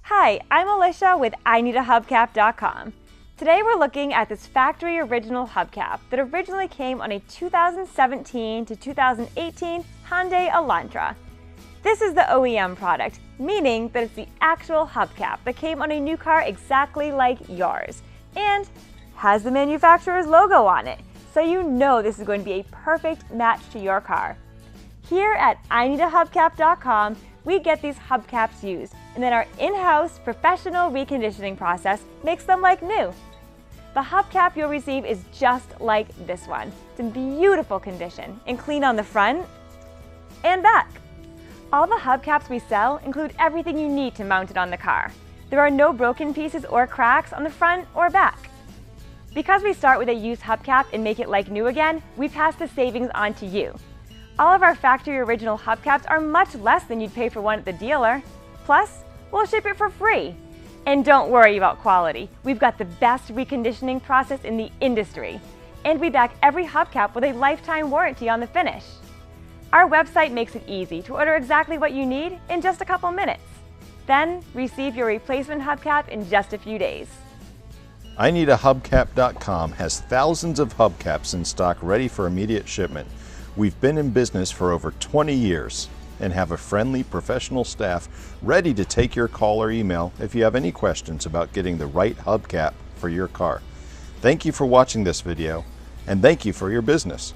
Hi, I'm Alicia with IneedAHubcap.com. Today we're looking at this factory original hubcap that originally came on a 2017 to 2018 Hyundai Elantra. This is the OEM product, meaning that it's the actual hubcap that came on a new car exactly like yours and has the manufacturer's logo on it, so you know this is going to be a perfect match to your car. Here at IneedAHubcap.com, we get these hubcaps used, and then our in-house professional reconditioning process makes them like new. The hubcap you'll receive is just like this one. It's in beautiful condition and clean on the front and back. All the hubcaps we sell include everything you need to mount it on the car. There are no broken pieces or cracks on the front or back. Because we start with a used hubcap and make it like new again, we pass the savings on to you. All of our factory original hubcaps are much less than you'd pay for one at the dealer. Plus, we'll ship it for free. And don't worry about quality. We've got the best reconditioning process in the industry. And we back every hubcap with a lifetime warranty on the finish. Our website makes it easy to order exactly what you need in just a couple minutes. Then, receive your replacement hubcap in just a few days. IneedAHubcap.com has thousands of hubcaps in stock ready for immediate shipment. We've been in business for over 20 years and have a friendly professional staff ready to take your call or email if you have any questions about getting the right hubcap for your car. Thank you for watching this video, and thank you for your business.